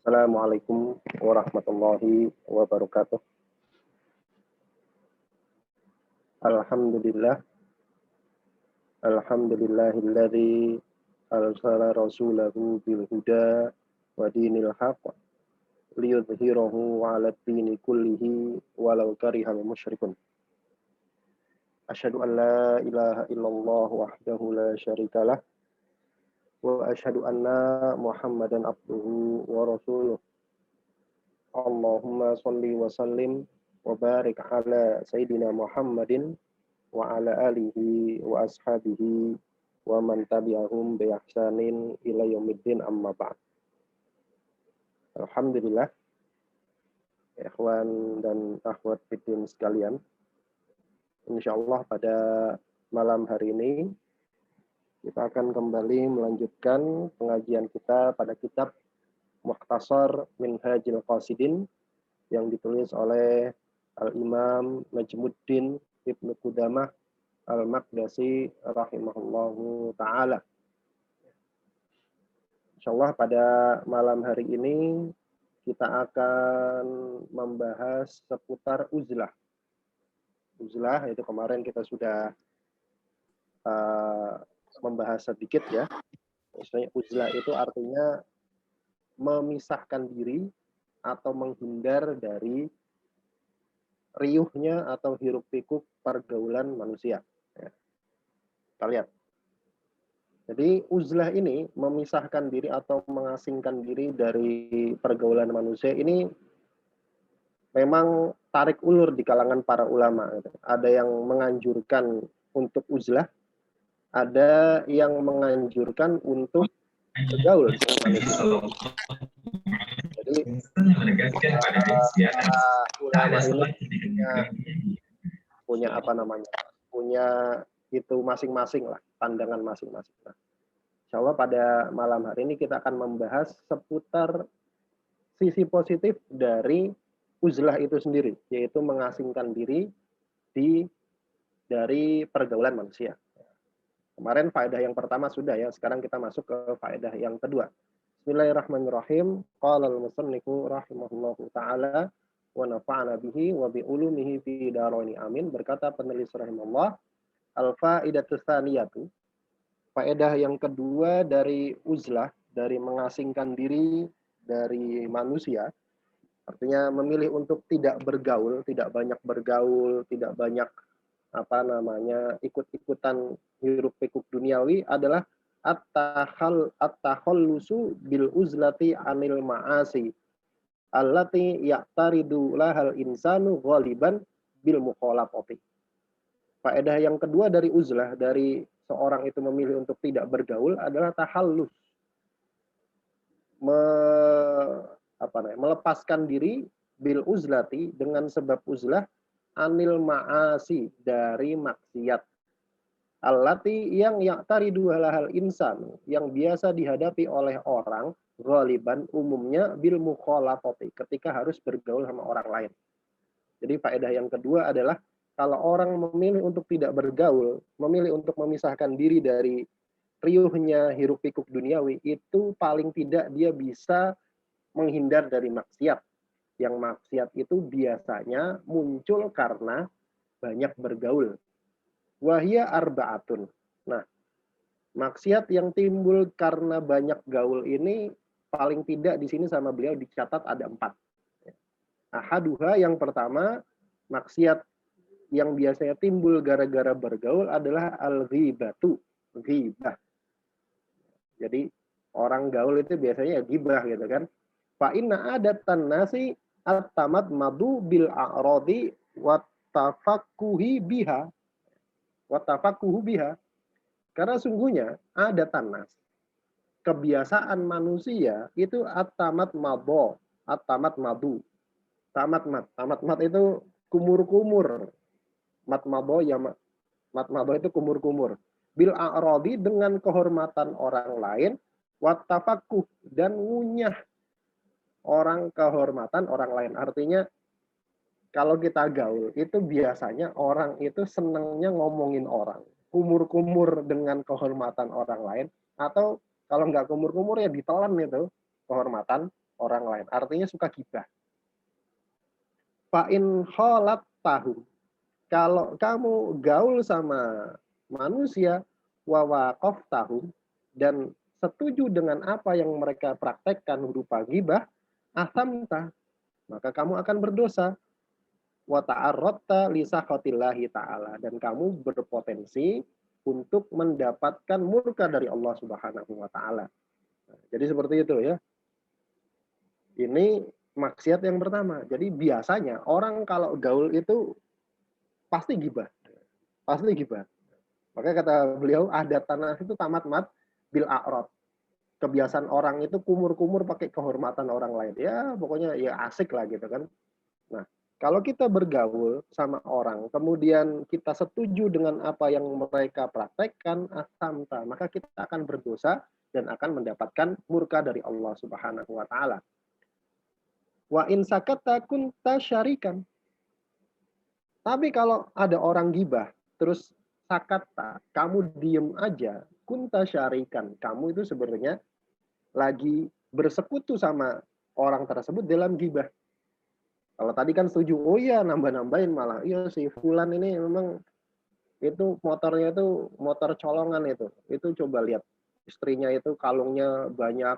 Assalamualaikum warahmatullahi wabarakatuh. Alhamdulillah, alhamdulillahilladzi arsala rasulahu bil huda wa dinil haqq liyudhhirahu 'ala ad-dini kullihi walau karihal musyrikun. Asyhadu an la ilaha illallah wahdahu la syarikalah wa asyhadu anna Muhammadan abduhu wa rasuluh. Allahumma shalli wa sallim wa barik ala sayyidina Muhammadin wa ala alihi wa ashabihi wa man tabi'ahum bi ihsanin ila yaumiddin amma ba'd. Alhamdulillah, ikhwan dan akhwat fiddin sekalian. Insyaallah pada malam hari ini kita akan kembali melanjutkan pengajian kita pada kitab Mukhtasar Minhajil Qasidin yang ditulis oleh Al-Imam Najmuddin Ibnu Qudamah Al-Maqdisi rahimahullahu ta'ala. Insyaallah pada malam hari ini kita akan membahas seputar uzlah. Uzlah itu kemarin kita sudah membahas sedikit ya. Misalnya uzlah itu artinya memisahkan diri atau menghindar dari riuhnya atau hiruk-pikuk pergaulan manusia. Ya. Kita lihat. Jadi uzlah ini memisahkan diri atau mengasingkan diri dari pergaulan manusia ini memang tarik ulur di kalangan para ulama. Ada yang menganjurkan untuk uzlah, ada yang menganjurkan untuk bergaul dengan manusia. Jadi ulama ini punya apa namanya? Punya itu masing-masing lah, pandangan masing-masing. Nah, insya Allah pada malam hari ini kita akan membahas seputar sisi positif dari uzlah itu sendiri, yaitu mengasingkan diri dari pergaulan manusia. Kemarin faedah yang pertama sudah ya, sekarang kita masuk ke faedah yang kedua. Bismillahirrahmanirrahim. Qala al-musannifu rahimahullahu ta'ala wa nafa'ana bihi wa bi ulumihi fi daraini amin. Berkata penulis rahimahullah, al-faidatu tsaniyatu. Faedah yang kedua dari uzlah, dari mengasingkan diri dari manusia, artinya memilih untuk tidak bergaul, tidak banyak bergaul, tidak banyak ikut-ikutan hiruk-pikuk duniawi adalah at-takhallusu bil uzlati anil ma'asi allati ya'taridu lahal insanu ghaliban bil mukhalafati. Faedah yang kedua dari uzlah, dari seorang itu memilih untuk tidak bergaul adalah tahallus. Melepaskan diri bil uzlati dengan sebab uzlah anil ma'asi dari maksiat. Allati yang ya'taridu lahal insan, yang biasa dihadapi oleh orang ghaliban umumnya bil mukhalafati, ketika harus bergaul sama orang lain. Jadi faedah yang kedua adalah kalau orang memilih untuk tidak bergaul, memilih untuk memisahkan diri dari riuhnya hiruk-pikuk duniawi, itu paling tidak dia bisa menghindar dari maksiat. Yang maksiat itu biasanya muncul karena banyak bergaul. Wahia arba'atun. Nah, maksiat yang timbul karena banyak gaul ini paling tidak di sini sama beliau dicatat ada 4. Ahaduha, yang pertama, maksiat yang biasanya timbul gara-gara bergaul adalah al-ghibatu, ghibah. Jadi orang gaul itu biasanya ghibah gitu kan. Fa inna adatan nasi at-tamat madu bil a'radi wa tafaqquhi biha. Wa tafaqquhu biha. Karena sungguhnya adatan nas, kebiasaan manusia itu at-tamat madu, at-tamat madu. Tamat mat itu kumur-kumur. Matmado ya matmado itu kumur-kumur. Bil a'radi, dengan kehormatan orang lain, wattafakuh, dan ngunyah orang kehormatan orang lain. Artinya kalau kita gaul itu biasanya orang itu senangnya ngomongin orang, kumur-kumur dengan kehormatan orang lain, atau kalau nggak kumur-kumur ya ditelan itu kehormatan orang lain. Artinya suka gibah. Fa in kholat tahu. Kalau kamu gaul sama manusia, wawaqaf tahu, dan setuju dengan apa yang mereka praktekkan berupa gibah, asamta, maka kamu akan berdosa. Wa ta'arradta li sakhatillahi ta'ala, dan kamu berpotensi untuk mendapatkan murka dari Allah Subhanahu wa taala. Jadi seperti itu ya. Ini maksiat yang pertama. Jadi biasanya orang kalau gaul itu pasti gibah. Pasti gibah. Makanya kata beliau, ada tanah itu tamat mat bil a'rad. Kebiasaan orang itu kumur-kumur pakai kehormatan orang lain. Ya pokoknya ya asik lah gitu kan. Nah, kalau kita bergaul sama orang, kemudian kita setuju dengan apa yang mereka praktekkan, asamta, maka kita akan berdosa dan akan mendapatkan murka dari Allah Subhanahu wa taala. Wa in sakata kunta syarikan. Tapi kalau ada orang gibah, terus sakata, kamu diem aja, kunta syarikan. Kamu itu sebenarnya lagi bersekutu sama orang tersebut dalam gibah. Kalau tadi kan setuju, oh iya nambah-nambahin malah. Iya si Fulan ini memang itu motornya itu motor colongan itu. Itu coba lihat istrinya itu kalungnya banyak,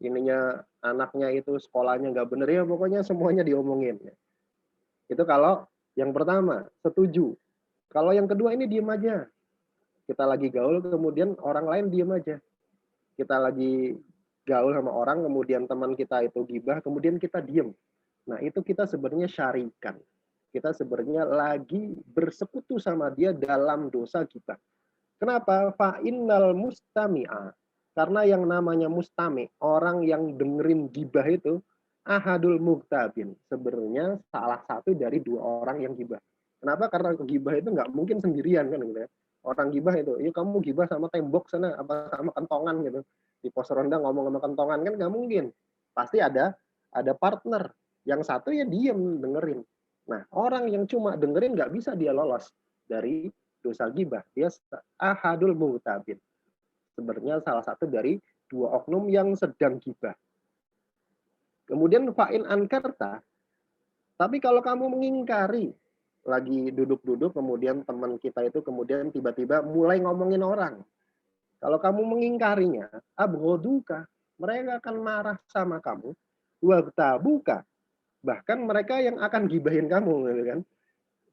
ininya anaknya itu sekolahnya nggak bener ya, pokoknya semuanya diomongin. Itu kalau yang pertama setuju. Kalau yang kedua ini diem aja. Kita lagi gaul kemudian orang lain diem aja. Kita lagi gaul sama orang kemudian teman kita itu gibah kemudian kita diem. Nah, itu kita sebenarnya syarikan. Kita sebenarnya lagi bersekutu sama dia dalam dosa kita. Kenapa? Fa'innal mustami'a. Karena yang namanya mustami, orang yang dengerin gibah itu, ahadul muktabin. Sebenarnya salah satu dari dua orang yang gibah. Kenapa? Karena gibah itu nggak mungkin sendirian kan gitu ya. Orang gibah itu, ya kamu gibah sama tembok sana, apa sama kentongan gitu. Di pos ronda ngomong sama kentongan kan nggak mungkin. Pasti ada partner. Yang satu ya diem dengerin. Nah, orang yang cuma dengerin nggak bisa dia lolos dari dosa gibah. Dia ahadul muhtabin. Sebenarnya salah satu dari dua oknum yang sedang gibah. Kemudian fa'in ankarta. Tapi kalau kamu mengingkari, lagi duduk-duduk, kemudian teman kita itu kemudian tiba-tiba mulai ngomongin orang. Kalau kamu mengingkarinya, abghoduka, mereka akan marah sama kamu. Wabtabuka, bahkan mereka yang akan gibahin kamu gitu kan.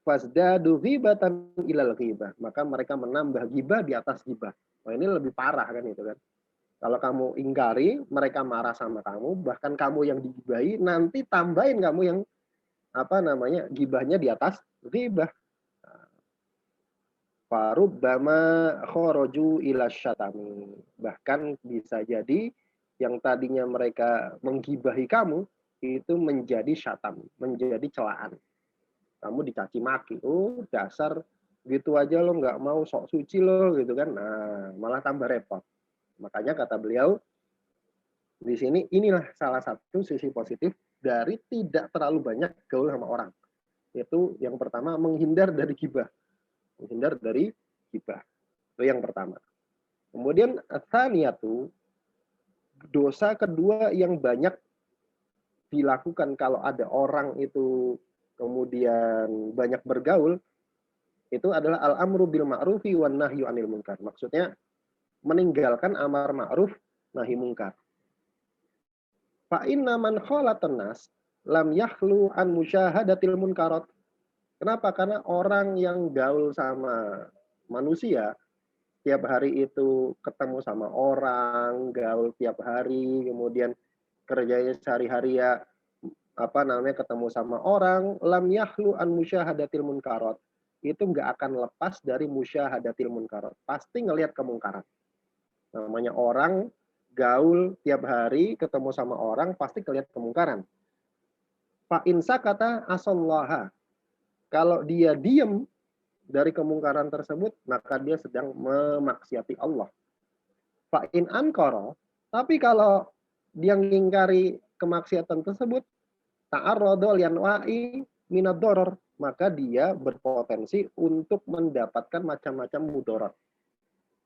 Fasdadu ghibatan ilal ghibah, maka mereka menambah gibah di atas gibah. Wah, ini lebih parah kan itu kan. Kalau kamu ingkari, mereka marah sama kamu, bahkan kamu yang digibahi, nanti tambahin kamu yang gibahnya di atas ghibah. Farubbama khoroju ila syatami. Bahkan bisa jadi yang tadinya mereka menggibahi kamu itu menjadi syatam, menjadi celaan. Kamu dicaci maki, oh dasar gitu aja lo nggak mau sok suci lo gitu kan. Nah, malah tambah repot. Makanya kata beliau di sini, inilah salah satu sisi positif dari tidak terlalu banyak gaul sama orang. Yaitu yang pertama menghindar dari gibah. Menghindar dari gibah. Itu yang pertama. Kemudian atsaniyatu, dosa kedua yang banyak dilakukan kalau ada orang itu kemudian banyak bergaul, itu adalah al-amru bil ma'rufi wan nahyu anil munkar. Maksudnya meninggalkan amar ma'ruf nahi munkar. Fa inna man khalatan nas lam yakhlu an musyahadatil munkarat. Kenapa? Karena orang yang gaul sama manusia tiap hari itu ketemu sama orang, gaul tiap hari, kemudian kerjanya sehari-hari ya ketemu sama orang, lam yahlu an musyahadatil munkarat. Itu nggak akan lepas dari musyahadatil munkarat. Pasti ngelihat kemungkaran. Namanya orang gaul tiap hari ketemu sama orang pasti ngelihat kemungkaran. Fa insa kata asallaha. Kalau dia diem dari kemungkaran tersebut, maka dia sedang memaksiati Allah. Fa in ankara, tapi kalau dia mengingkari kemaksiatan tersebut, ta'arrada lianwa'i minad darar, maka dia berpotensi untuk mendapatkan macam-macam mudarat.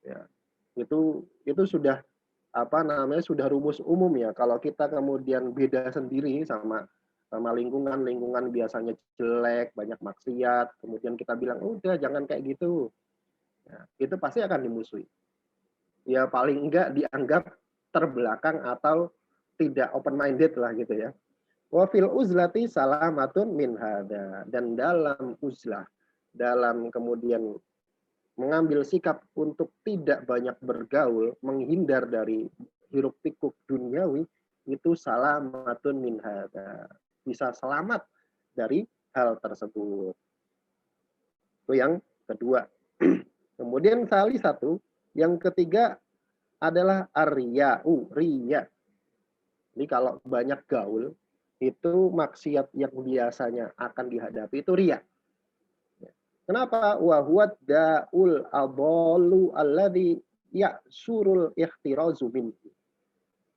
Ya. Itu sudah apa namanya, sudah rumus umum ya, kalau kita kemudian beda sendiri sama lingkungan, lingkungan biasanya jelek, banyak maksiat, kemudian kita bilang, "Udah jangan kayak gitu." Ya, itu pasti akan dimusuhi. Ya paling enggak dianggap terbelakang atau tidak open minded lah gitu ya. Wa fil uzlati salamatun min hada, dan dalam uzlah, dalam kemudian mengambil sikap untuk tidak banyak bergaul, menghindar dari hiruk pikuk duniawi, itu salamatun min hada, bisa selamat dari hal tersebut. Itu yang kedua. Kemudian salah satu, yang ketiga adalah ar-riya'u, riya. Jadi kalau banyak gaul, itu maksiat yang biasanya akan dihadapi itu riya. Kenapa? Wa huwa da'ul adallu alladhi ya'surul ikhtirazu minhu.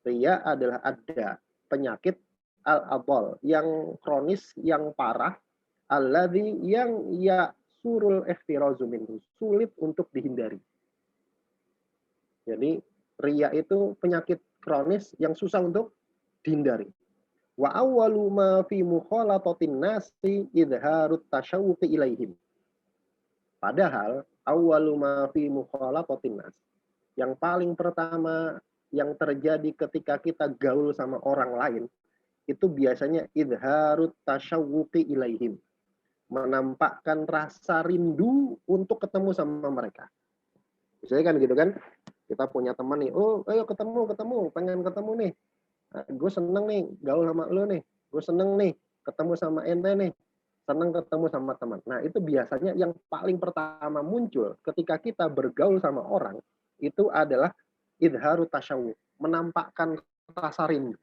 Riya adalah ada penyakit al-adal yang kronis, yang parah, alladhi yang ya'surul ikhtirazu minhu, sulit untuk dihindari. Jadi riya itu penyakit kronis yang susah untuk dihindari. Wa awwalu ma fi mukhalatatin nasi idharut tasyawuqi ilaihim. Padahal awwalu ma fi mukhalatatin nas, yang paling pertama yang terjadi ketika kita gaul sama orang lain itu biasanya idharut tasyawuqi ilaihim, menampakkan rasa rindu untuk ketemu sama mereka. Misalnya kan gitu kan, kita punya teman nih, oh ayo ketemu, pengen ketemu nih. Nah, gue seneng nih gaul sama lo nih, gue seneng nih ketemu sama ente nih, seneng ketemu sama teman. Nah itu biasanya yang paling pertama muncul ketika kita bergaul sama orang, itu adalah idharu tasyawuq, menampakkan rasa rindu.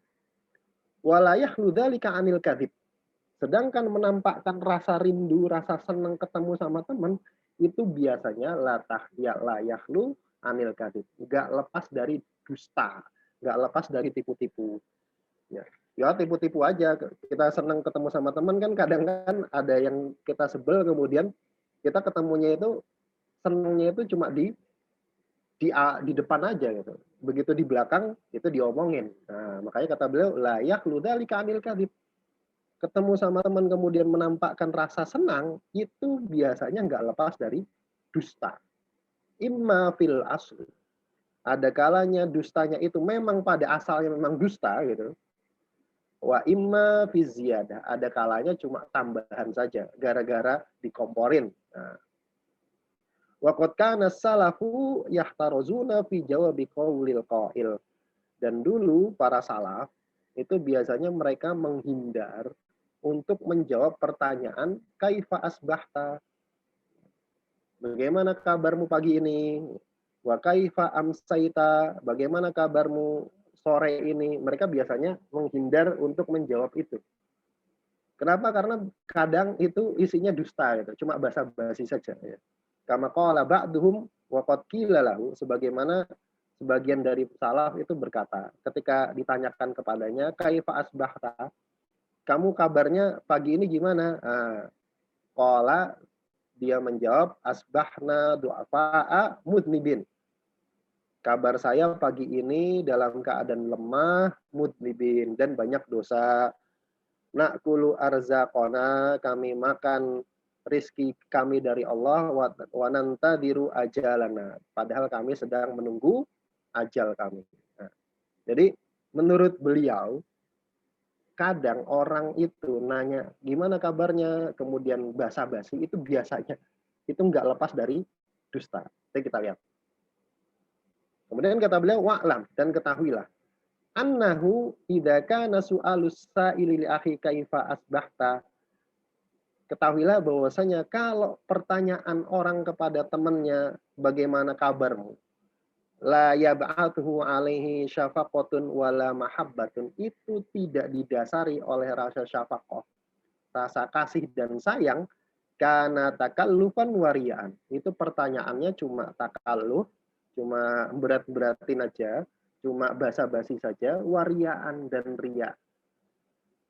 Walayah ludzalika anil kadhib. Sedangkan menampakkan rasa rindu, rasa seneng ketemu sama teman, itu biasanya layahlu anil kadhib. Nggak lepas dari dusta, nggak lepas dari tipu-tipu. Ya tipu-tipu aja. Kita senang ketemu sama teman kan, kadang kan ada yang kita sebel, kemudian kita ketemunya itu senangnya itu cuma di depan aja gitu. Begitu di belakang itu diomongin. Nah, makanya kata beliau layak ludzalika anil kadhib. Ketemu sama teman kemudian menampakkan rasa senang, itu biasanya nggak lepas dari dusta. Imma fil asli. Ada kalanya dustanya itu memang pada asalnya memang dusta gitu. Wa imma fi ziyadah, ada kalanya cuma tambahan saja gara-gara dikomporin. Nah, wa qad kana salafu yahtaruzuna fi jawabi qaulil qail. Dan dulu para salaf itu biasanya mereka menghindar untuk menjawab pertanyaan kaifa asbahta, bagaimana kabarmu pagi ini, wa kaifa amsaita, bagaimana kabarmu sore ini. Mereka biasanya menghindar untuk menjawab itu. Kenapa? Karena kadang itu isinya dusta gitu, cuma basa-basi saja ya. Kama qala ba'duhum wa qad qila lahu, sebagaimana sebagian dari salaf itu berkata ketika ditanyakan kepadanya kaifa asbahta, kamu kabarnya pagi ini gimana? Qala, dia menjawab asbahna du'afa'a mudnibin. Kabar saya pagi ini dalam keadaan lemah, mudnibin, dan banyak dosa. Na'kulu arzaqona, kami makan rizki kami dari Allah, wa nantadiru ajalana, padahal kami sedang menunggu ajal kami. Nah, jadi menurut beliau, kadang orang itu nanya gimana kabarnya, kemudian basa-basi, itu biasanya itu nggak lepas dari dusta. Jadi kita lihat. Kemudian kata beliau, wa'lam, dan ketahuilah, annahu idza kana su'alus sa'ili li akhi kaifa asbahta, ketahuilah bahwasanya kalau pertanyaan orang kepada temannya bagaimana kabarmu, la yab'athu alaihi syafaqatun wala mahabbatun, itu tidak didasari oleh rasa syafaqah, rasa kasih dan sayang, karena takallufan wariaan. Itu pertanyaannya cuma takalluf, cuma berat-beratin aja, cuma basa-basi saja, wariaan dan riya.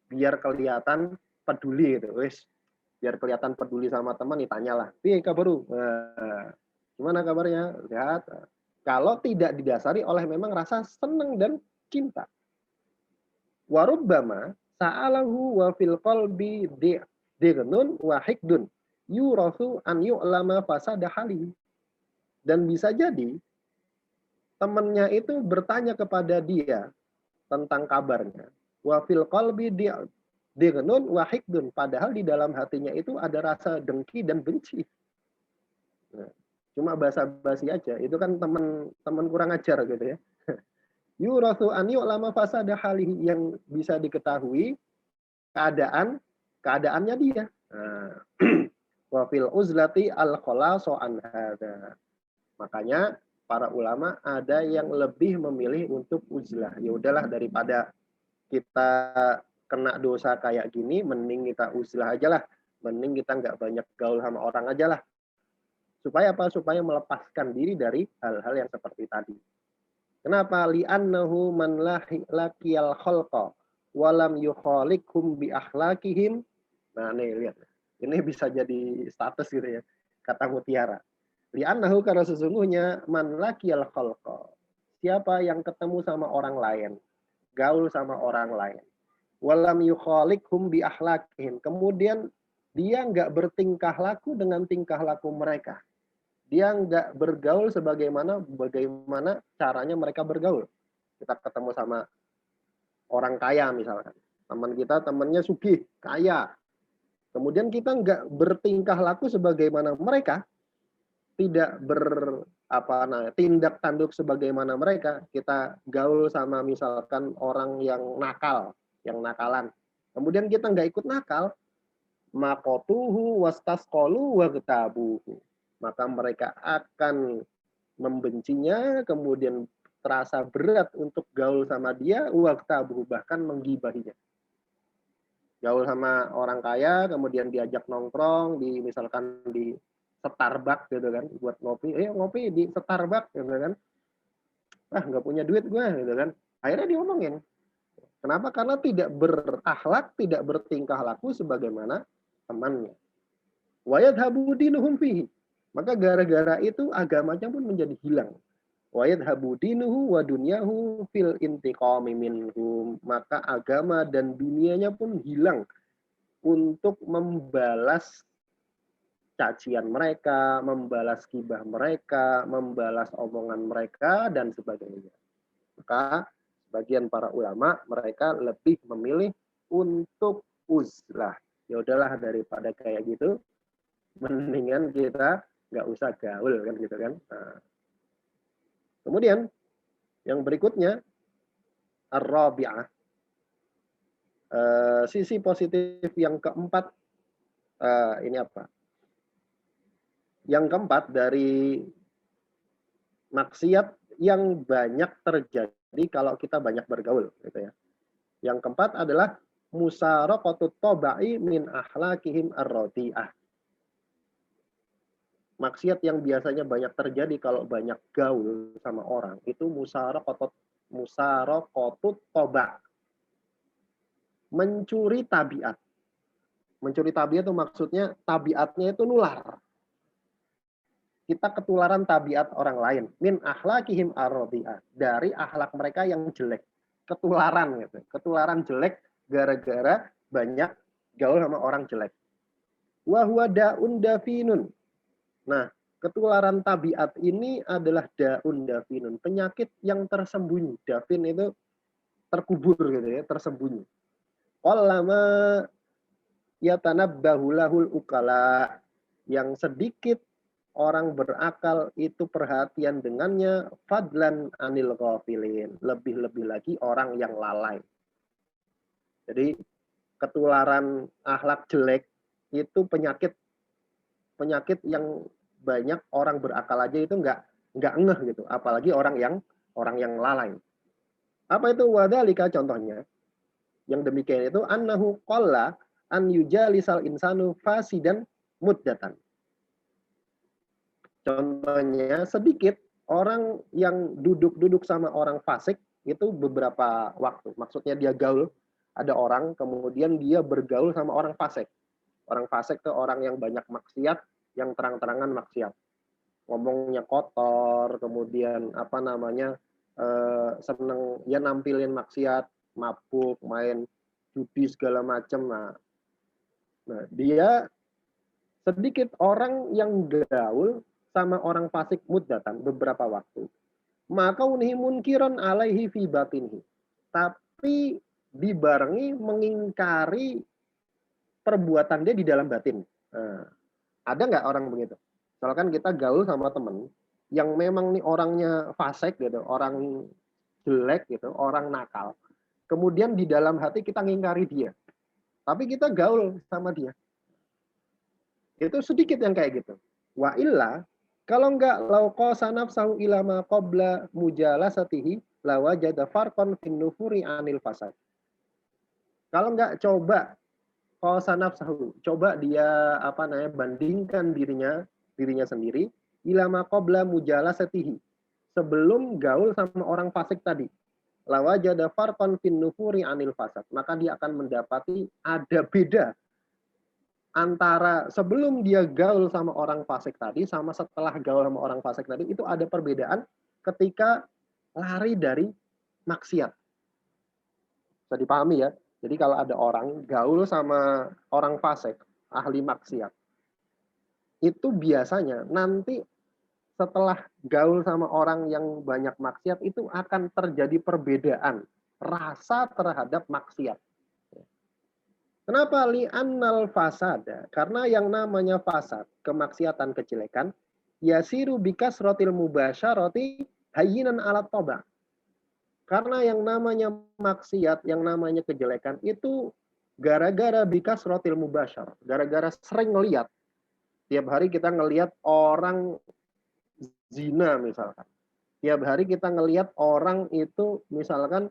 Biar kelihatan peduli gitu, wis. Biar kelihatan peduli sama teman, ditanyalah, "Piye kabaru?" Nah, gimana kabarnya? Sehat. Kalau tidak didasari oleh memang rasa senang dan cinta. Warubbama sa'alahu wa fil qalbi dirnun wa hikdun yurasu an yu'lama fasada hali. Dan bisa jadi temannya itu bertanya kepada dia tentang kabarnya. Wa fil qalbi dirnun wa hikdun. Padahal di dalam hatinya itu ada rasa dengki dan benci. Nah, cuma basa-basi aja. Itu kan teman kurang ajar gitu ya. Yurasu an yu'lama fasada halihi, yang bisa diketahui keadaannya dia. Nah, wa fil uzlati al khalasu an hada. Makanya para ulama ada yang lebih memilih untuk uzlah. Ya udahlah, daripada kita kena dosa kayak gini, mending kita uzlah aja lah. Mending kita nggak banyak gaul sama orang aja lah. Supaya apa? Supaya melepaskan diri dari hal-hal yang seperti tadi. Kenapa? Li'annahu man laqiyal khalqa walam yukhaliqhum bi akhlaqihim. Nah, nih lihat. Ini bisa jadi status gitu ya. Kata Mutiara. Li'annahu, karena sesungguhnya man laqiyal khalqa. Siapa yang ketemu sama orang lain, gaul sama orang lain. Walam yukhaliqhum bi akhlaqihim. Kemudian dia nggak bertingkah laku dengan tingkah laku mereka. Dia nggak bergaul bagaimana caranya mereka bergaul. Kita ketemu sama orang kaya misalkan. Teman kita temannya sugih, kaya. Kemudian kita nggak bertingkah laku sebagaimana mereka, tidak tindak tanduk sebagaimana mereka. Kita gaul sama misalkan orang yang nakal, yang nakalan. Kemudian kita nggak ikut nakal, makotuhu wastasqalu wagtabuhu. Maka mereka akan membencinya, kemudian terasa berat untuk gaul sama dia, wagtabuhu, bahkan menggibahinya. Gaul sama orang kaya, kemudian diajak nongkrong di misalkan di Starbucks gitu kan, buat ngopi, ngopi di Starbucks gitu kan. Nggak punya duit gue gitu kan. Akhirnya diomongin. Kenapa? Karena tidak berakhlak, tidak bertingkah laku sebagaimana temannya. Wa yadhabu dinuhum fihi. Maka gara-gara itu agamanya pun menjadi hilang. Wa yadhabu dinuhu wa dunyahu fil intiqami minhum. Maka agama dan dunianya pun hilang untuk membalas cacian mereka, membalas gibah mereka, membalas omongan mereka, dan sebagainya. Maka sebagian para ulama, mereka lebih memilih untuk uzlah. Ya udahlah, daripada kayak gitu, mendingan kita nggak usah gaul kan gitu kan. Nah. Kemudian yang berikutnya, ar-rabi'ah, sisi positif yang keempat, ini apa? Yang keempat dari maksiat yang banyak terjadi kalau kita banyak bergaul, gitu ya. Yang keempat adalah musaraqatut tabai min akhlaqihim ar-radi'ah. Maksiat yang biasanya banyak terjadi kalau banyak gaul sama orang itu musaraqatut taba. Mencuri tabiat. Mencuri tabiat itu maksudnya tabiatnya itu nular. Kita ketularan tabiat orang lain. Min akhlaqihim ar-radi'ah. Dari akhlak mereka yang jelek. Ketularan gitu. Ketularan jelek gara-gara banyak gaul sama orang jelek. Wa huwa da'un dafinun. Nah, ketularan tabiat ini adalah da'un dafinun, penyakit yang tersembunyi. Dafin itu terkubur gitu ya, tersembunyi. Qallama yatanabbahu lahul ukala, yang sedikit orang berakal itu perhatian dengannya, fadlan anil ghafilin, lebih-lebih lagi orang yang lalai. Jadi ketularan akhlak jelek itu penyakit yang banyak orang berakal aja itu nggak ngeh gitu, apalagi orang yang lalai. Apa itu? Wadzalika, contohnya yang demikian itu annahu qalla an yujalisal insanu fasidan muddatan. Contohnya sedikit orang yang duduk sama orang fasik itu beberapa waktu. Maksudnya dia gaul, ada orang kemudian dia bergaul sama orang fasik. Orang fasik itu orang yang banyak maksiat, yang terang-terangan maksiat. ngomongnya kotor, kemudian apa namanya, seneng ya nampilin maksiat, mabuk, main judi segala macam. Nah, dia sedikit orang yang gaul sama orang fasik muddatan beberapa waktu. Maka unihi munkiron alaihi fi batinhi. Tapi dibarengi mengingkari perbuatan dia di dalam batin. Nah, ada nggak orang begitu? Misalkan kita gaul sama temen yang memang nih orangnya fasik gitu, orang jelek gitu, orang nakal. Kemudian di dalam hati kita ngingkari dia. Tapi kita gaul sama dia. Itu sedikit yang kayak gitu. Wa illa, kalau enggak lau qasa nafsahu ila ma qabla mujalasatihi la wajada farqan fin nufuri anil fasad. Kalau enggak coba qasa nafsahu, coba dia apa namanya bandingkan dirinya sendiri ila ma qabla mujalasatihi, sebelum gaul sama orang fasik tadi. La wajada farqan fin nufuri anil fasad. Maka dia akan mendapati ada beda antara sebelum dia gaul sama orang fasik tadi sama setelah gaul sama orang fasik tadi, itu ada perbedaan ketika lari dari maksiat. Bisa dipahami ya. Jadi kalau ada orang gaul sama orang fasik, ahli maksiat, itu biasanya nanti setelah gaul sama orang yang banyak maksiat itu akan terjadi perbedaan rasa terhadap maksiat. Kenapa li'annal fasada? Karena yang namanya fasad, kemaksiatan, kejelekan, yasiru bikasrotil mubasyarati hayyinan alat toba. Karena yang namanya maksiat, yang namanya kejelekan itu gara-gara bikasrotil mubasyar, gara-gara sering ngelihat. Tiap hari kita ngelihat orang zina misalkan. Tiap hari kita ngelihat orang itu misalkan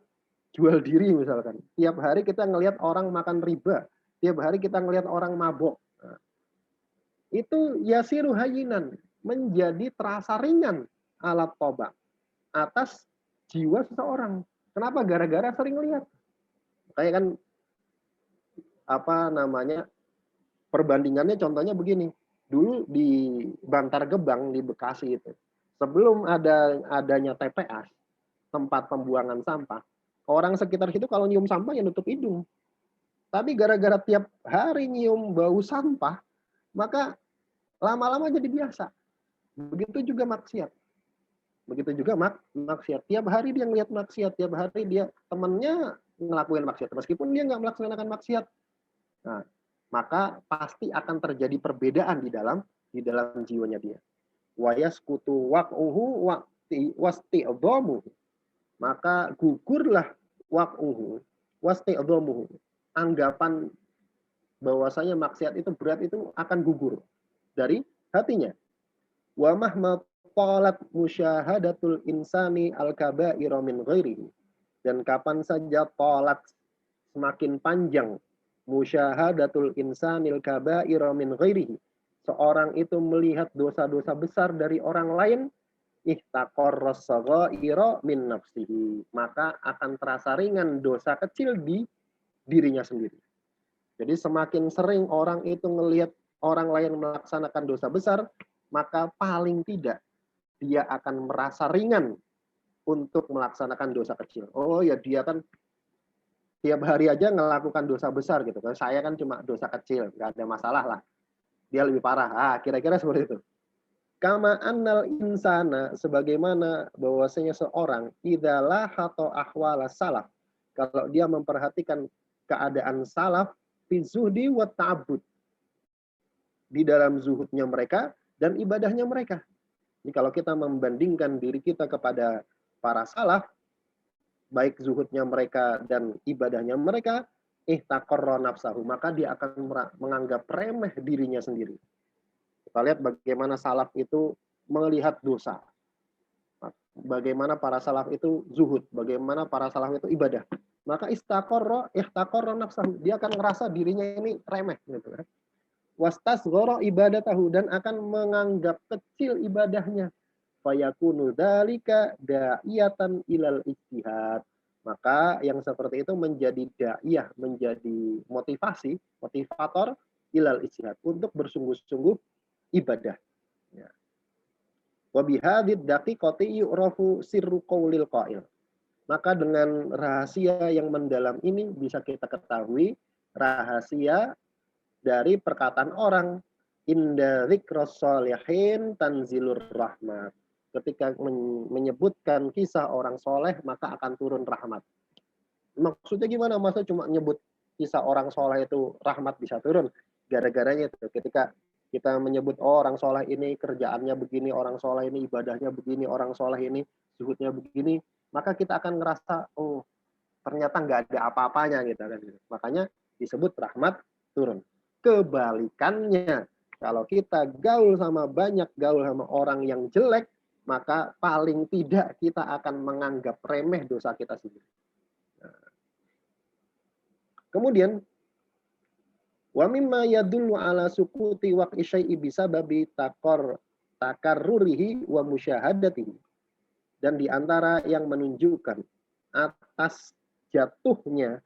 jual diri misalkan. Tiap hari kita ngelihat orang makan riba. Tiap hari kita ngelihat orang mabok. Nah, itu yasiru hayinan, menjadi terasa ringan alat toba atas jiwa seseorang. Kenapa? Gara-gara sering lihat. Kayak kan apa namanya, perbandingannya contohnya begini. Dulu di Bantar Gebang di Bekasi itu, sebelum adanya TPA, tempat pembuangan sampah, orang sekitar situ kalau nyium sampah ya nutup hidung. Tapi gara-gara tiap hari nyium bau sampah, maka lama-lama jadi biasa. Begitu juga maksiat. Begitu juga maksiat. Tiap hari dia ngeliat maksiat, tiap hari dia temennya ngelakuin maksiat. Meskipun dia nggak melaksanakan maksiat. Nah, maka pasti akan terjadi perbedaan di dalam jiwanya dia. Wa yaskutu waq'uhu wasti'dhamuhu. Maka gugurlah waq'uhu wasti'dhamuhu. Anggapan bahwasanya maksiat itu berat itu akan gugur dari hatinya. Wa mahma qalat musyahadatul insani al-kaba'ira min ghairihi. Dan kapan saja qalat, semakin panjang, musyahadatul insani al-kaba'ira min ghairihi, seorang itu melihat dosa-dosa besar dari orang lain, ihtaqarras saghaira min nafsihi, maka akan terasa ringan dosa kecil di dirinya sendiri. Jadi semakin sering orang itu melihat orang lain melaksanakan dosa besar, maka paling tidak dia akan merasa ringan untuk melaksanakan dosa kecil. Oh ya, dia kan tiap hari aja melakukan dosa besar gitu. Saya kan cuma dosa kecil, nggak ada masalah lah. Dia lebih parah. Kira-kira seperti itu. Kama annal insana, sebagaimana bahwasanya seorang idalah atau ahwala salaf, kalau dia memperhatikan keadaan salaf fi zuhdi wa ta'abbud, di dalam zuhudnya mereka dan ibadahnya mereka. Jadi kalau kita membandingkan diri kita kepada para salaf, baik zuhudnya mereka dan ibadahnya mereka, ihtaqarra nafsahu, maka dia akan menganggap remeh dirinya sendiri. Kita lihat bagaimana salaf itu melihat dosa. Bagaimana para salaf itu zuhud, bagaimana para salaf itu ibadah. Maka ihtaqarra nafsahu, dia akan ngerasa dirinya ini remeh gitu kan. Wastasghara ibadatahu, dan akan menganggap kecil ibadahnya. Fayakunu dzalika da'iyatan ilal ijtihad. Maka yang seperti itu menjadi da'iyah, menjadi motivator ilal ijtihad, untuk bersungguh-sungguh ibadah. Ya. Wa bihadid daqiqati yu'rafu sirru qaulil qail. Maka dengan rahasia yang mendalam ini bisa kita ketahui rahasia dari perkataan orang. Inda dzikras sholihin tanzilur rahmat. Ketika menyebutkan kisah orang soleh, maka akan turun rahmat. Maksudnya gimana? Masa cuma nyebut kisah orang soleh itu rahmat bisa turun? Gara-garanya itu ketika kita menyebut orang soleh ini kerjaannya begini, orang soleh ini ibadahnya begini, orang soleh ini zuhudnya begini, maka kita akan ngerasa, oh ternyata nggak ada apa-apanya gitu kan. Makanya disebut rahmat turun. Kebalikannya, kalau kita gaul sama orang yang jelek, maka paling tidak kita akan menganggap remeh dosa kita sendiri. Nah. Kemudian, wa mimma yadullu ala sukuti waqi syai'i bisababi takarrurihi wa musyahadatihi. Dan di antara yang menunjukkan atas jatuhnya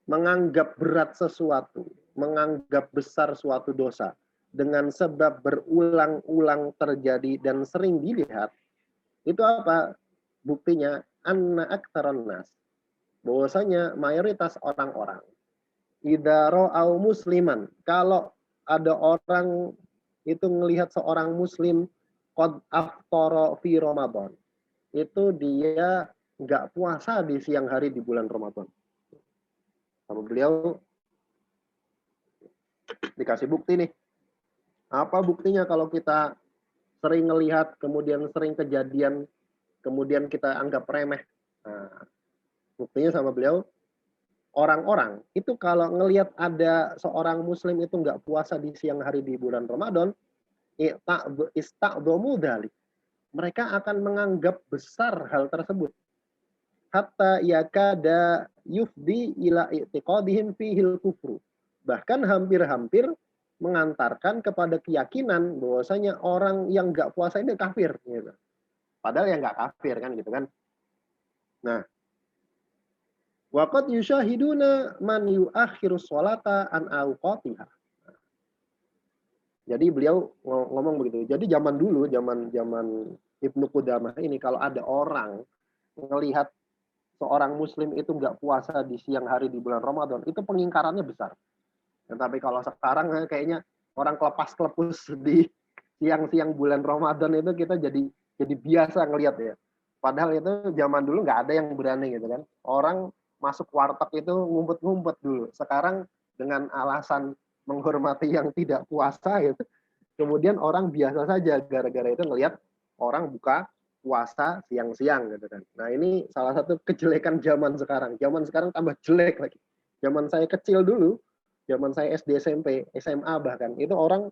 menganggap berat sesuatu, menganggap besar suatu dosa dengan sebab berulang-ulang terjadi dan sering dilihat, itu apa? Buktinya anna aktsaran nas, bahwasanya mayoritas orang-orang idza ra'au musliman, kalau ada orang itu melihat seorang muslim qad aftara fi Ramadan, itu dia nggak puasa di siang hari di bulan Ramadan. Sama beliau dikasih bukti nih. Apa buktinya kalau kita sering ngelihat, kemudian sering kejadian, kemudian kita anggap remeh? Nah, buktinya sama beliau, orang-orang itu kalau ngelihat ada seorang muslim itu nggak puasa di siang hari di bulan Ramadan, ista'dhamu dzalik. Mereka akan menganggap besar hal tersebut. Hatta yakada yufdi ila i'tiqadihim fihil kufru. Bahkan hampir-hampir mengantarkan kepada keyakinan bahwasanya orang yang nggak puasa ini kafir. Gitu. Padahal yang nggak kafir kan gitu kan. Nah, waqad yusyahiduna man yuakhiru sholata an awqatiha. Jadi beliau ngomong begitu. Jadi zaman dulu, zaman Ibnu Qudamah ini, kalau ada orang ngelihat seorang muslim itu nggak puasa di siang hari di bulan Ramadan, itu pengingkarannya besar. Tapi kalau sekarang kayaknya orang kelepas-kelepus di siang-siang bulan Ramadan itu kita jadi biasa ngelihat ya. Padahal itu zaman dulu nggak ada yang berani gitu kan. Orang masuk warteg itu ngumpet-ngumpet dulu. Sekarang dengan alasan menghormati yang tidak puasa gitu, kemudian orang biasa saja gara-gara itu ngelihat orang buka puasa siang-siang gitu kan. Nah ini salah satu kejelekan zaman sekarang. Zaman sekarang tambah jelek lagi. Zaman saya kecil dulu, zaman saya SD, SMP, SMA bahkan, itu orang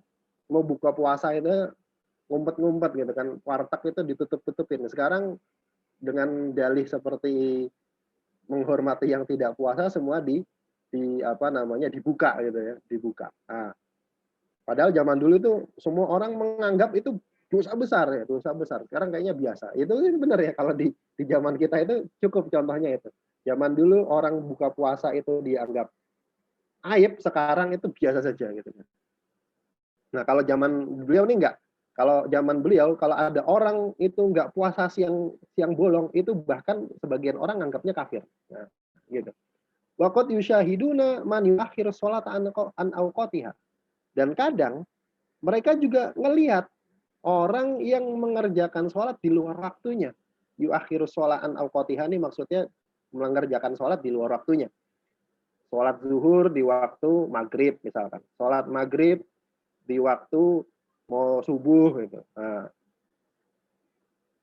mau buka puasa itu ngumpet-ngumpet gitu kan. Warteg itu ditutup-tutupin. Sekarang dengan dalih seperti menghormati yang tidak puasa, semua dibuka gitu ya, dibuka. Nah, padahal zaman dulu itu semua orang menganggap itu dosa besar ya, dosa besar. Sekarang kayaknya biasa. Itu benar ya, kalau di zaman kita itu cukup contohnya itu. Zaman dulu orang buka puasa itu dianggap aib, sekarang itu biasa saja gitu. Nah, kalau zaman beliau ini enggak. Kalau zaman beliau, kalau ada orang itu enggak puasa siang bolong, itu bahkan sebagian orang anggapnya kafir. Nah, gitu. Waqad yusyahiduna man yuakhir sholata an awqatiha. Dan kadang mereka juga ngelihat orang yang mengerjakan sholat di luar waktunya. Yuakhiru sholat an awqatiha ini maksudnya mengerjakan sholat di luar waktunya. Sholat zuhur di waktu maghrib misalkan. Sholat maghrib di waktu mau subuh gitu. Nah,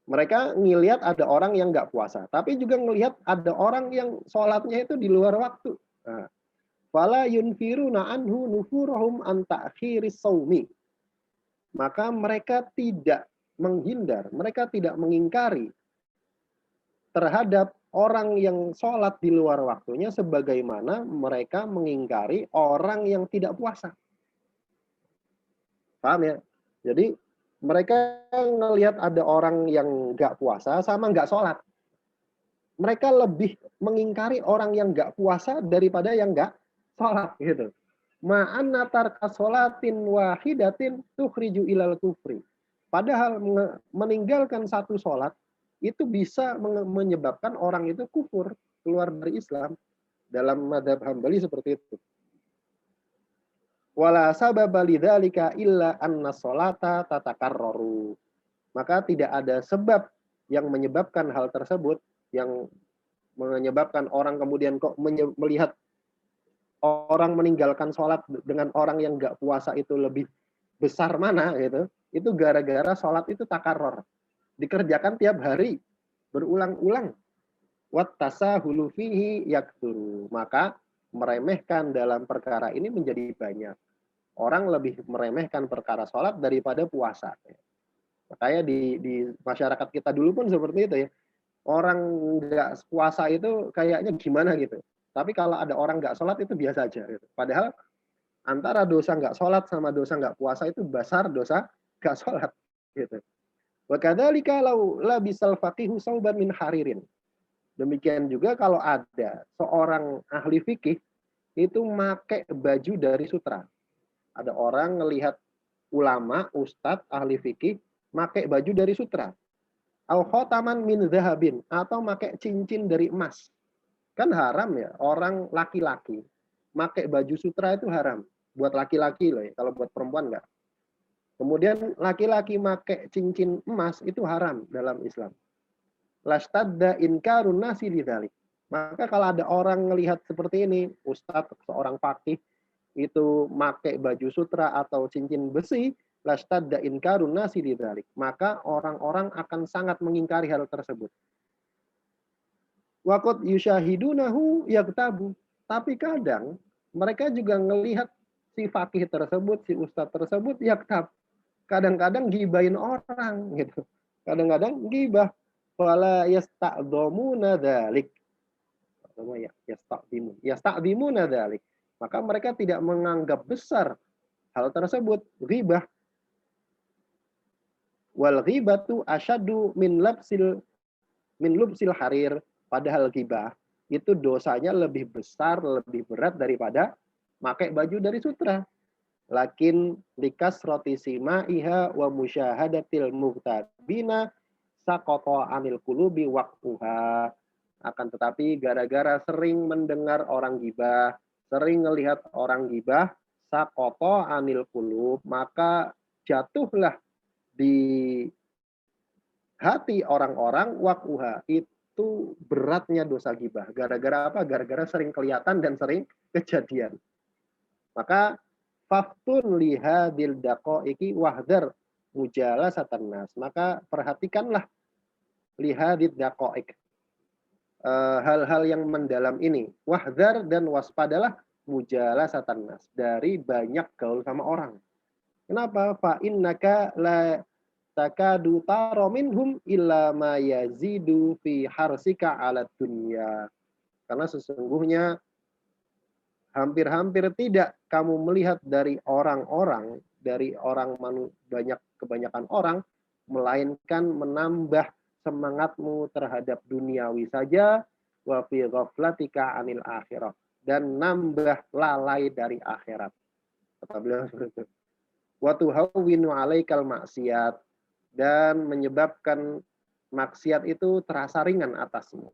mereka ngelihat ada orang yang nggak puasa, tapi juga ngelihat ada orang yang sholatnya itu di luar waktu. Nah, fala yunfiruna anhu nufurahum an ta'khiris shaumi. Maka mereka tidak menghindar, mereka tidak mengingkari terhadap orang yang sholat di luar waktunya sebagaimana mereka mengingkari orang yang tidak puasa. Paham ya? Jadi mereka ngelihat ada orang yang nggak puasa sama nggak sholat. Mereka lebih mengingkari orang yang nggak puasa daripada yang nggak sholat gitu. Ma'anna tarka sholatin wahidatin tukhriju ilal kufri. Padahal meninggalkan satu sholat itu bisa menyebabkan orang itu kufur, keluar dari Islam. Dalam madhab Hambali seperti itu. Wala sababa lidzalika illa anna sholata tatakarraru. Maka tidak ada sebab yang menyebabkan hal tersebut, yang menyebabkan orang kemudian kok melihat orang meninggalkan sholat dengan orang yang nggak puasa itu lebih besar mana gitu. Itu gara-gara sholat itu takarror. Dikerjakan tiap hari, berulang-ulang. Wattasahulu fihi yakturu. Maka meremehkan dalam perkara ini menjadi banyak. Orang lebih meremehkan perkara sholat daripada puasa. Makanya di masyarakat kita dulu pun seperti itu ya. Orang nggak puasa itu kayaknya gimana gitu. Tapi kalau ada orang nggak sholat itu biasa aja. Gitu. Padahal antara dosa nggak sholat sama dosa nggak puasa itu besar dosa nggak sholat. Gitu. Wa kadzalika law labisal faqihu sauban min haririn. Demikian juga kalau ada seorang ahli fikih itu pakai baju dari sutra. Ada orang ngelihat ulama, ustadz, ahli fikih, pakai baju dari sutra. Au khotaman min zahabin, atau pakai cincin dari emas. Kan haram ya, orang laki-laki pakai baju sutra itu haram. Buat laki-laki loh ya, kalau buat perempuan enggak. Kemudian laki-laki pakai cincin emas itu haram dalam Islam. Lastadda inkarun nasi lidzalik. Maka kalau ada orang ngelihat seperti ini, ustadz, seorang fakih, itu pakai baju sutra atau cincin besi, lastadda inkarun nasi lidzalik. Maka orang-orang akan sangat mengingkari hal tersebut. Waqad yushahidunahu yaktabu. Tapi kadang mereka juga ngelihat si fakih tersebut, si ustadz tersebut yaktab. Kadang-kadang gibahin orang gitu. Kadang-kadang gibah. Fala yasta'dhamuna dzalik. Yasta'dhimuna dzalik. Maka mereka tidak menganggap besar hal tersebut, ghibah. Wal ghibatu asyaddu min lubsil harir. Padahal ghibah itu dosanya lebih besar, lebih berat daripada pakai baju dari sutra. Lakin likasrati simaiha wa musyahadatil muhtabina saqata anil qulubi waqtuha. Akan tetapi gara-gara sering mendengar orang ghibah, sering melihat orang ghibah, saqata anil qulub, maka jatuhlah di hati orang-orang waqtuha, itu beratnya dosa ghibah. Gara-gara apa? Gara-gara sering kelihatan dan sering kejadian. Maka faftun lihadil daqaiqi wahdar mujalasatan nas. Maka perhatikanlah lihadid daqaiq. Hal-hal yang mendalam ini. Wahdar dan waspadalah mujalasatan nas. Dari banyak gaul sama orang. Kenapa? Fa innaka la takadu tara minhum illa ma yazidu fi harsika ala dunya. Karena sesungguhnya hampir-hampir tidak kamu melihat dari orang-orang, dari kebanyakan orang, melainkan menambah semangatmu terhadap duniawi saja, wa fi ghaflatika anil akhirah, dan nambah lalai dari akhirat. Kata beliau seperti itu. Wa tuhawwinu 'alaikal maksiat, dan menyebabkan maksiat itu terasa ringan atasmu.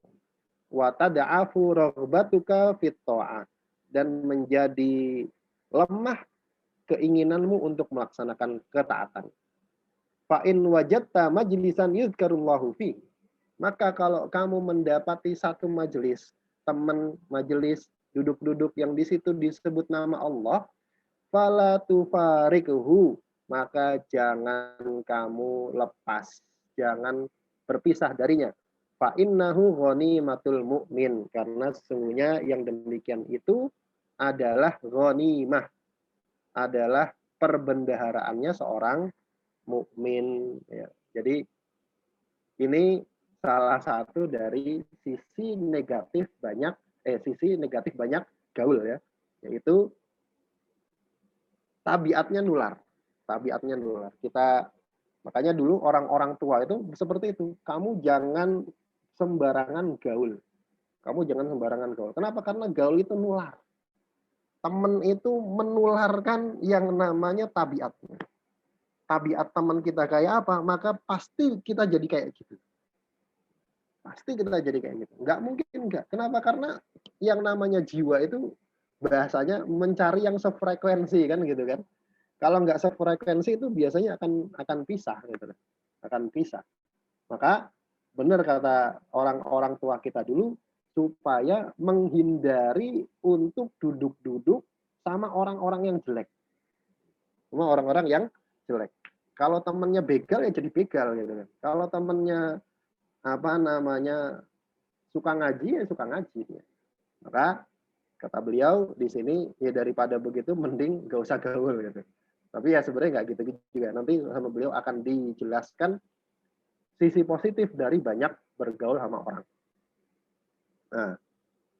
Wa tad'afu raghbatuka fit ta'ah, dan menjadi lemah keinginanmu untuk melaksanakan ketaatan. Fa in wajadta majlisan yuzkarullahu fi, maka kalau kamu mendapati satu majelis, teman majelis, duduk-duduk yang di situ disebut nama Allah, fala tufarikuhu, maka jangan kamu lepas, jangan berpisah darinya. Fa innahu ghanimatul mu'min, karena sesungguhnya yang demikian itu adalah ghanimah, adalah perbendaharaannya seorang mukmin. Ya. Jadi ini salah satu dari sisi negatif banyak gaul ya, yaitu tabiatnya nular. Tabiatnya nular. Makanya dulu orang-orang tua itu seperti itu. Kamu jangan sembarangan gaul. Kenapa? Karena gaul itu nular. Teman itu menularkan yang namanya tabiatnya. tabiat teman kita kayak apa, maka pasti kita jadi kayak gitu. Pasti kita jadi kayak gitu. Nggak mungkin nggak. Kenapa? Karena yang namanya jiwa itu bahasanya mencari yang sefrekuensi kan gitu kan. Kalau nggak sefrekuensi itu biasanya akan pisah gitu. Akan pisah. Maka benar kata orang-orang tua kita dulu, supaya menghindari untuk duduk-duduk sama orang-orang yang jelek. Sama orang-orang yang jelek. Kalau temennya begal ya jadi begal gitu kan. Kalau temennya apa namanya suka ngaji ya suka ngaji. Maka kata beliau di sini ya daripada begitu mending gak usah gaul gitu. Tapi ya sebenarnya nggak gitu juga. Nanti sama beliau akan dijelaskan sisi positif dari banyak bergaul sama orang. Nah,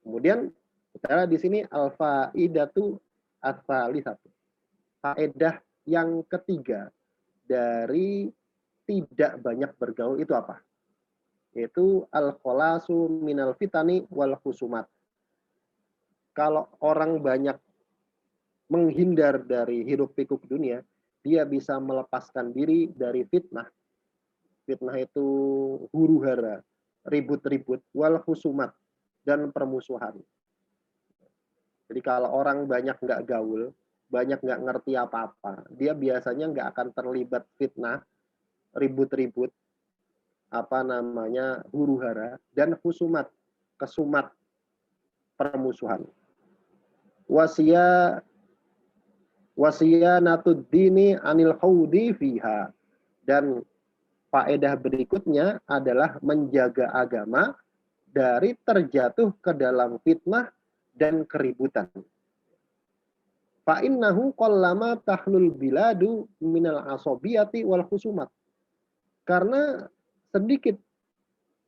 kemudian kita di sini al-faidatu ats-tsalitsatu. Faedah yang ketiga dari tidak banyak bergaul itu apa? Yaitu al-khalasu minal fitani wal khusumat. Kalau orang banyak menghindar dari hiruk pikuk dunia, dia bisa melepaskan diri dari fitnah. Fitnah itu huru-hara, ribut-ribut, wal khusumat, dan permusuhan. Jadi kalau orang banyak nggak gaul, banyak nggak ngerti apa-apa, dia biasanya nggak akan terlibat fitnah, ribut-ribut, apa namanya, huru-hara, dan khusumat, kesumat, permusuhan. Wasiyanatud dini anil haudi fiha. Dan faedah berikutnya adalah menjaga agama dari terjatuh ke dalam fitnah dan keributan. Fa'innahu qallama tahlul biladu minal asobiyati wal khusumat. Karena sedikit,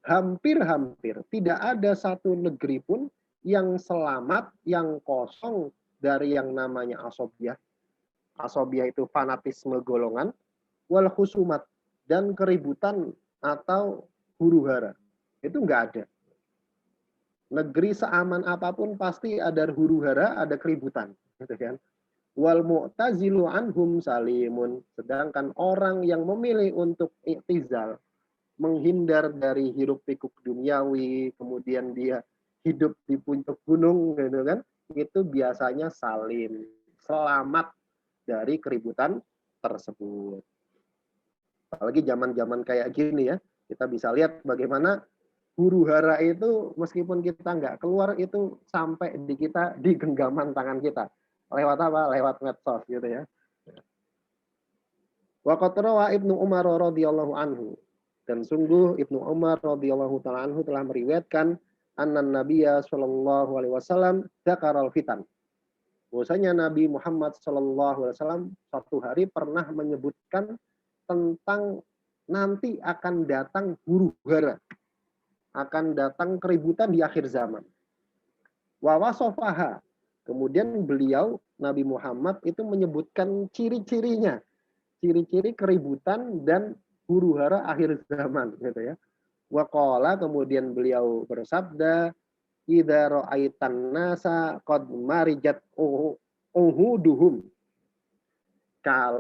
hampir-hampir tidak ada satu negeri pun yang selamat, yang kosong dari yang namanya asobiyah. Asobiyah itu fanatisme golongan, wal khusumat, dan keributan atau huru-hara. Itu enggak ada. Negeri seaman apapun pasti ada huru-hara, ada keributan, gitu kan. Wal mu'tazilu anhum salimun. Sedangkan orang yang memilih untuk i'tizal, menghindar dari hiruk pikuk duniawi, kemudian dia hidup di puncak gunung, gitu kan, itu biasanya salim, selamat dari keributan tersebut. Apalagi zaman-zaman kayak gini ya, kita bisa lihat bagaimana huru-hara itu meskipun kita nggak keluar itu sampai di kita di genggaman tangan kita. Lewat apa? Lewat medsos gitu ya. Wa qad rawa Ibnu Umar radhiyallahu anhu. Dan sungguh Ibnu Umar radhiyallahu taala anhu telah meriwayatkan anna Nabiyya sallallahu alaihi wasallam dzakaral fitan. Bahwasanya Nabi Muhammad sallallahu alaihi wasallam suatu hari pernah menyebutkan tentang nanti akan datang huru-hara, akan datang keributan di akhir zaman. Wa wasofaha. Kemudian beliau Nabi Muhammad itu menyebutkan ciri-cirinya, ciri-ciri keributan dan huru-hara akhir zaman, gitu ya. Wa qala, kemudian beliau bersabda, idza ra'aitan nasa qad marijat uhuduhum.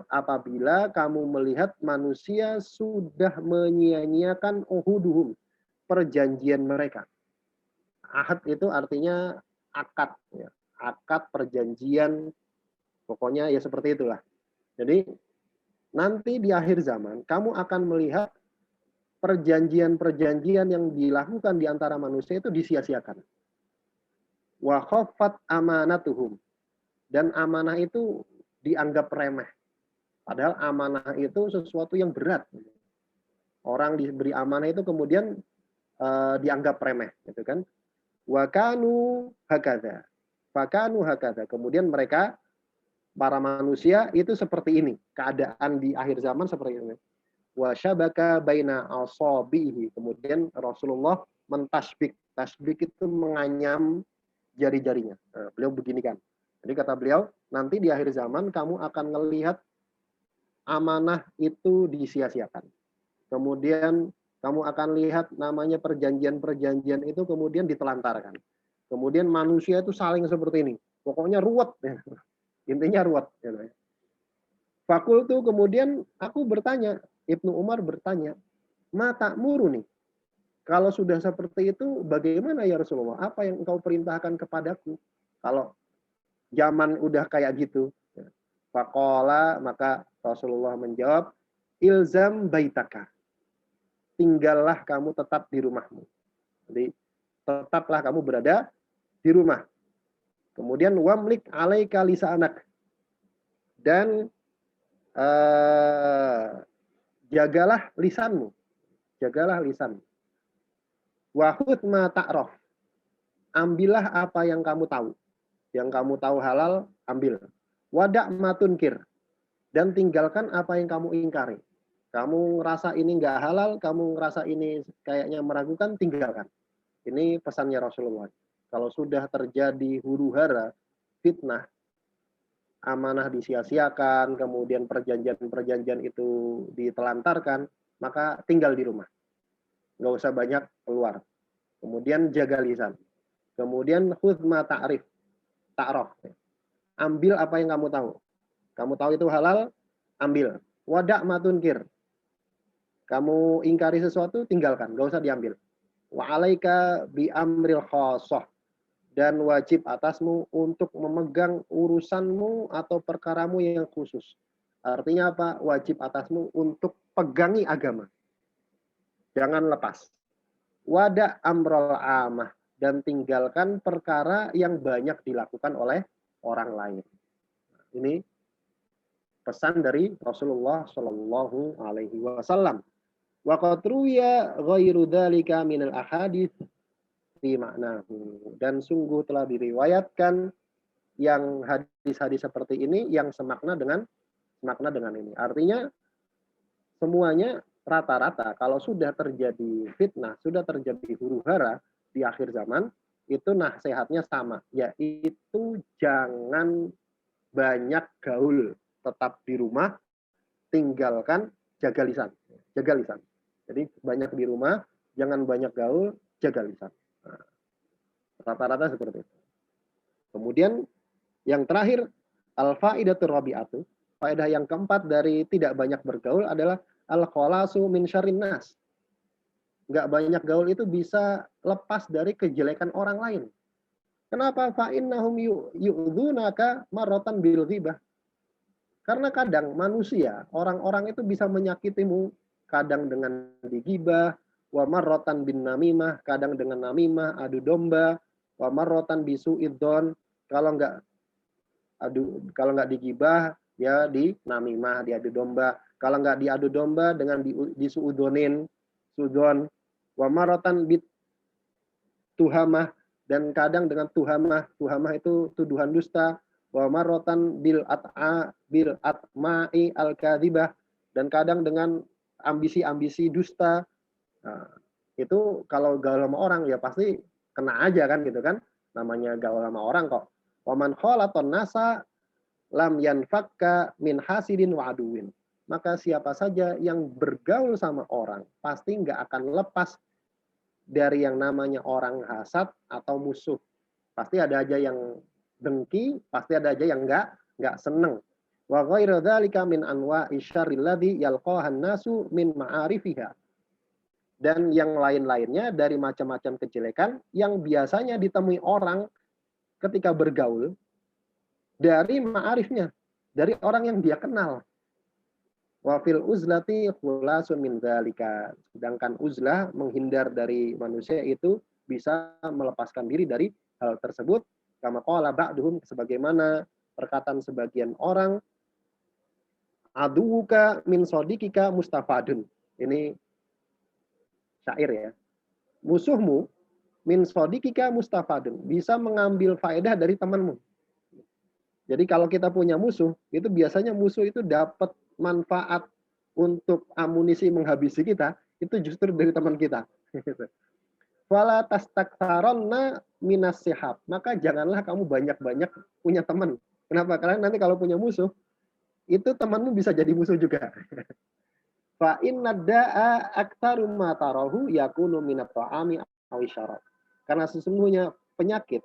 Apabila kamu melihat manusia sudah menyia-nyiakan uhuduhum, perjanjian mereka. Ahad itu artinya akad, ya. Akad, perjanjian, pokoknya ya seperti itulah. Jadi nanti di akhir zaman kamu akan melihat perjanjian-perjanjian yang dilakukan di antara manusia itu disia-siakan. Wa khaffat amanatuhum. Dan amanah itu dianggap remeh. Padahal amanah itu sesuatu yang berat. Orang diberi amanah itu kemudian dianggap remeh, gitu kan? Wa kanu hakadha. Fakanu hakadha. Kemudian mereka para manusia itu seperti ini, keadaan di akhir zaman seperti ini. Wa syabaka baina asabihi. Kemudian Rasulullah mentasbik. Tasbik itu menganyam jari-jarinya. Nah, beliau begini kan. Jadi kata beliau, nanti di akhir zaman kamu akan melihat amanah itu disia-siakan. Kemudian kamu akan lihat namanya perjanjian-perjanjian itu kemudian ditelantarkan. Kemudian manusia itu saling seperti ini. Pokoknya ruwet. Ya. Intinya ruwet. Fakultu kemudian aku bertanya, Ibnu Umar bertanya, mata muru nih. Kalau sudah seperti itu, bagaimana ya Rasulullah? Apa yang engkau perintahkan kepadaku? Kalau zaman udah kayak gitu. Faqala, maka Rasulullah menjawab, ilzam baitaka. Tinggallah kamu tetap di rumahmu. Jadi tetaplah kamu berada di rumah. Kemudian wamlik alaika lisanak. Dan jagalah lisanmu. Jagalah lisanmu. Wahud ma ta'raf. Ambillah apa yang kamu tahu. Yang kamu tahu halal, ambil. Wadak matunkir. Dan tinggalkan apa yang kamu ingkari. Kamu ngerasa ini nggak halal, kamu ngerasa ini kayaknya meragukan, tinggalkan. Ini pesannya Rasulullah. Kalau sudah terjadi huru-hara, fitnah, amanah disia-siakan, kemudian perjanjian-perjanjian itu ditelantarkan, maka tinggal di rumah. Nggak usah banyak keluar. Kemudian jaga lisan. Kemudian khudma ta'rif, ta'raf. Ambil apa yang kamu tahu. Kamu tahu itu halal, ambil. Wadak matunkir. Kamu ingkari sesuatu, tinggalkan. Nggak usah diambil. Wa alaika bi amril khosoh. Dan wajib atasmu untuk memegang urusanmu atau perkaramu yang khusus. Artinya apa? Wajib atasmu untuk pegangi agama. Jangan lepas. Wada amrol amah. Dan tinggalkan perkara yang banyak dilakukan oleh orang lain. Ini pesan dari Rasulullah Shallallahu Alaihi Wasallam. Wa qad ruwiya ghairu dzalika minal ahadits fi maknahu. Dan sungguh telah diriwayatkan yang hadis-hadis seperti ini yang semakna dengan ini. Artinya semuanya rata-rata kalau sudah terjadi fitnah, sudah terjadi huru-hara di akhir zaman, itu nasihatnya sama, yaitu jangan banyak gaul, tetap di rumah, tinggalkan, jaga lisan. Jaga lisan. Jadi banyak di rumah, jangan banyak gaul, jaga lisan. Nah, rata-rata seperti itu. Kemudian yang terakhir, al-faidatur rabi'atu, faedah yang keempat dari tidak banyak bergaul adalah al-khalasu min syarrin nas. Enggak banyak gaul itu bisa lepas dari kejelekan orang lain. Kenapa? Fa'innahum yu'dzunaka marratan bil ghibah. Karena kadang manusia, orang-orang itu bisa menyakitimu, kadang dengan digibah, wa marratan bin namimah, kadang dengan namimah, adu domba, wa marratan bisu'idzon, kalau nggak digibah, ya di namimah, diadu domba. Kalau nggak diadu domba, dengan disuudonin, sudon, wa marratan bit tuhamah, dan kadang dengan tuhamah itu tuduhan dusta, wa marratan bil atma'i al-kadzibah, dan kadang dengan ambisi-ambisi dusta. Nah, itu kalau gaul sama orang ya pasti kena aja kan gitu kan, namanya gaul sama orang kok. Wa man khalaton nasa lam yanfakka min hasidin wa aduwin. Maka siapa saja yang bergaul sama orang pasti nggak akan lepas dari yang namanya orang hasad atau musuh. Pasti ada aja yang dengki, pasti ada aja yang nggak seneng. Wa ghairu dzalika min anwa'i syarril ladzi yalqahan nasu min ma'arifiha. Dan yang lain-lainnya dari macam-macam kejelekan yang biasanya ditemui orang ketika bergaul dari ma'arifnya, dari orang yang dia kenal. Wa fil uzlati khulasun min dzalika. Sedangkan uzlah, menghindar dari manusia, itu bisa melepaskan diri dari hal tersebut. Kama qala ba'duhum, sebagaimana perkataan sebagian orang, aduka min sodikika mustafadun. Ini syair ya. Musuhmu min sodikika mustafadun, bisa mengambil faedah dari temanmu. Jadi kalau kita punya musuh, itu biasanya musuh itu dapat manfaat untuk amunisi menghabisi kita, itu justru dari teman kita. Fala tastaktsaronna minas sihab. Maka janganlah kamu banyak-banyak punya teman. Kenapa? Karena nanti kalau punya musuh, itu temanmu bisa jadi musuh juga. Fa inna da'a aktsaru ma tarahu yakunu minat ta'ami aw syarab. Karena sesungguhnya penyakit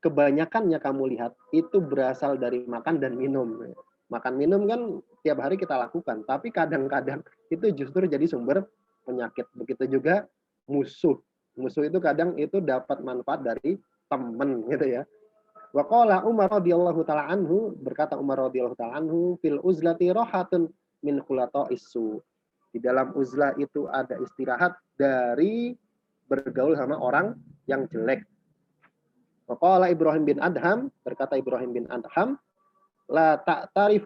kebanyakannya kamu lihat itu berasal dari makan dan minum. Makan minum kan tiap hari kita lakukan, tapi kadang-kadang itu justru jadi sumber penyakit. Begitu juga musuh. Musuh itu kadang itu dapat manfaat dari teman gitu ya. Wa qala Umar radhiyallahu taala anhu, berkata Umar radhiyallahu taala anhu, fil uzlati rahatun min khulata isu. Di dalam uzlah itu ada istirahat dari bergaul sama orang yang jelek. Wa qala Ibrahim bin Adham, berkata Ibrahim bin Adham, la ta'tarif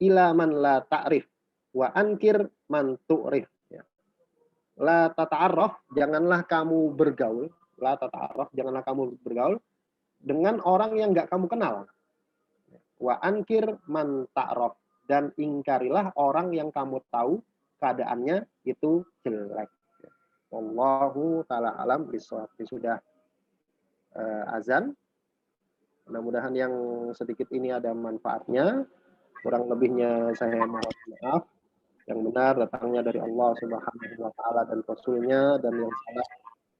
ila man la ta'rif wa ankir man tu'rif. Ya. La tata'arraf, janganlah kamu bergaul, la tata'arraf, janganlah kamu bergaul dengan orang yang enggak kamu kenal. Wa ankir man ta'raf, dan ingkarilah orang yang kamu tahu keadaannya itu jelek. Wallahu taala alam bisawab. Sudah azan. Mudah-mudahan yang sedikit ini ada manfaatnya. Kurang lebihnya saya mohon maaf. Yang benar datangnya dari Allah Subhanahu wa taala dan Rasulnya, dan yang salah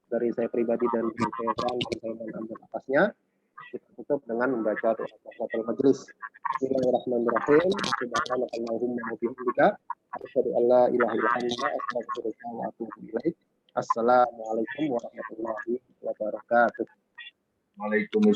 dari saya pribadi dan dari saya dan saya mengambil atasnya. Kita tutup dengan membaca doa kafaratul majelis. Bismillahirrahmanirrahim. Subhanakallahumma wa bihamdika asyhadu an la ilaha illa anta astaghfiruka wa atubu ilaik. Assalamualaikum warahmatullahi wabarakatuh. Waalaikumsalam.